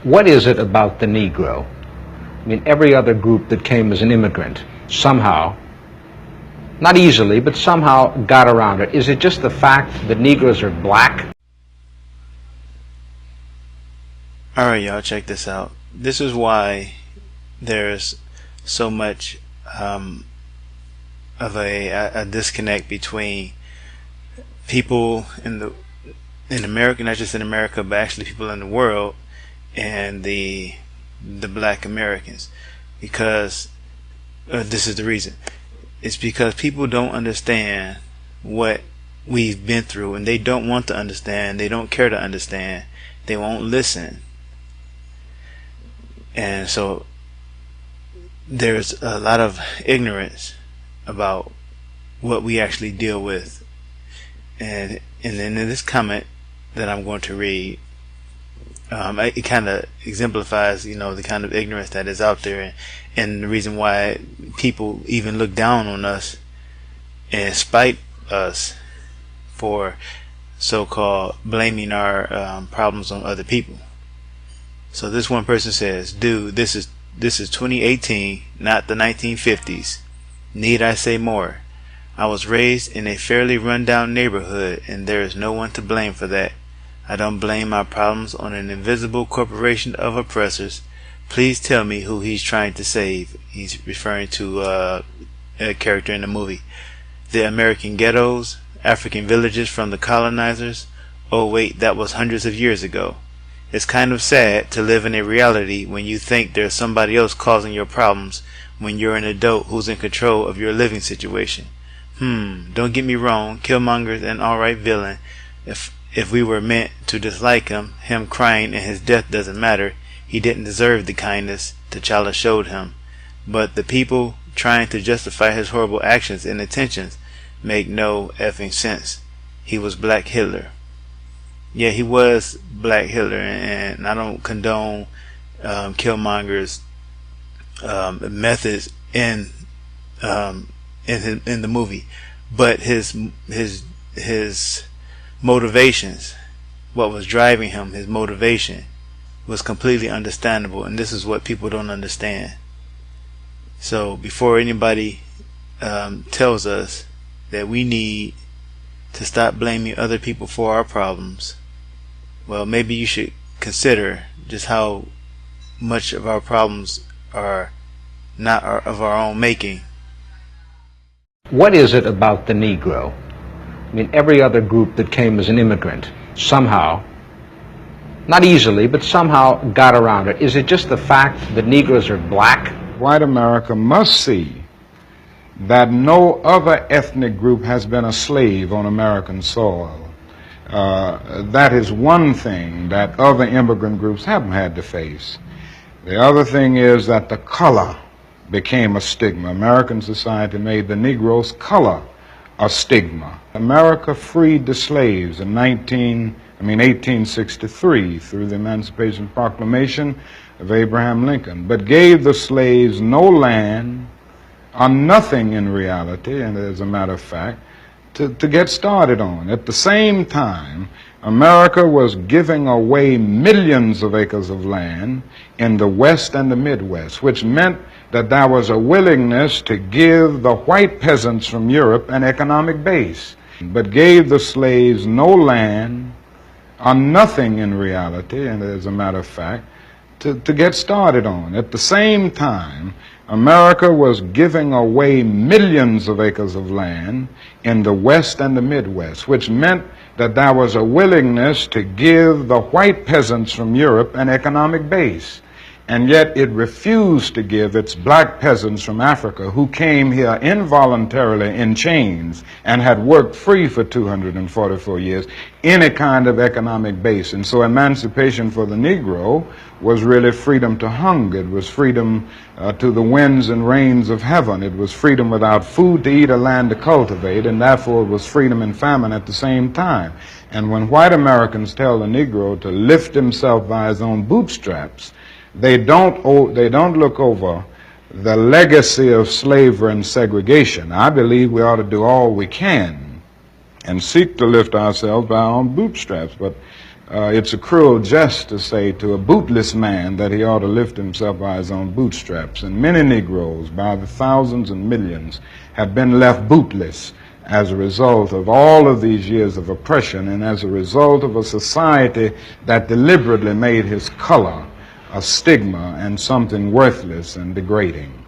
What is it about the Negro? I mean, every other group that came as an immigrant somehow, not easily, but somehow got around it. Is it just the fact that Negroes are black? Alright, y'all, check this out. This is why there's so much of a disconnect between people in America, not just in America, but actually people in the world, and the black Americans. Because this is the reason. It's because people don't understand what we've been through, and they don't want to understand. They don't care to understand. They won't listen. And so there's a lot of ignorance about what we actually deal with. And then in this comment that I'm going to read, it kind of exemplifies, the kind of ignorance that is out there, and the reason why people even look down on us and spite us for so-called blaming our problems on other people. So this one person says, "Dude, this is 2018, not the 1950s. Need I say more? I was raised in a fairly run-down neighborhood, and there is no one to blame for that. I don't blame my problems on an invisible corporation of oppressors. Please tell me who he's trying to save." He's referring to a character in the movie. "The American ghettos, African villages from the colonizers. Oh wait, that was hundreds of years ago. It's kind of sad to live in a reality when you think there's somebody else causing your problems when you're an adult who's in control of your living situation. Don't get me wrong, Killmonger's an alright villain. If we were meant to dislike him crying and his death doesn't matter. He didn't deserve the kindness T'Challa showed him. But the people trying to justify his horrible actions and intentions make no effing sense. He was Black Hitler." Yeah, he was Black Hitler, and I don't condone Killmonger's methods in the movie, but his motivations, what was driving him, his motivation was completely understandable, and this is what people don't understand. So before anybody tells us that we need to stop blaming other people for our problems, well, maybe you should consider just how much of our problems are not of our own making. What is it about the Negro? I mean, every other group that came as an immigrant somehow, not easily, but somehow got around it. Is it just the fact that Negroes are black? White America must see that no other ethnic group has been a slave on American soil. That is one thing that other immigrant groups haven't had to face. The other thing is that the color became a stigma. American society made the Negro's color a stigma. America freed the slaves in 1863 through the Emancipation Proclamation of Abraham Lincoln, but gave the slaves no land or nothing in reality, and as a matter of fact, to get started on. At the same time, America was giving away millions of acres of land in the West and the Midwest, which meant that there was a willingness to give the white peasants from Europe an economic base, but gave the slaves no land or nothing in reality, and as a matter of fact, to get started on. At the same time, America was giving away millions of acres of land in the West and the Midwest, which meant that there was a willingness to give the white peasants from Europe an economic base. And yet it refused to give its black peasants from Africa, who came here involuntarily in chains and had worked free for 244 years, any kind of economic base. And so emancipation for the Negro was really freedom to hunger. It was freedom to the winds and rains of heaven. It was freedom without food to eat or land to cultivate, and therefore it was freedom and famine at the same time. And when white Americans tell the Negro to lift himself by his own bootstraps, they don't look over the legacy of slavery and segregation. I believe we ought to do all we can and seek to lift ourselves by our own bootstraps. But it's a cruel jest to say to a bootless man that he ought to lift himself by his own bootstraps. And many Negroes, by the thousands and millions, have been left bootless as a result of all of these years of oppression and as a result of a society that deliberately made his color a stigma and something worthless and degrading.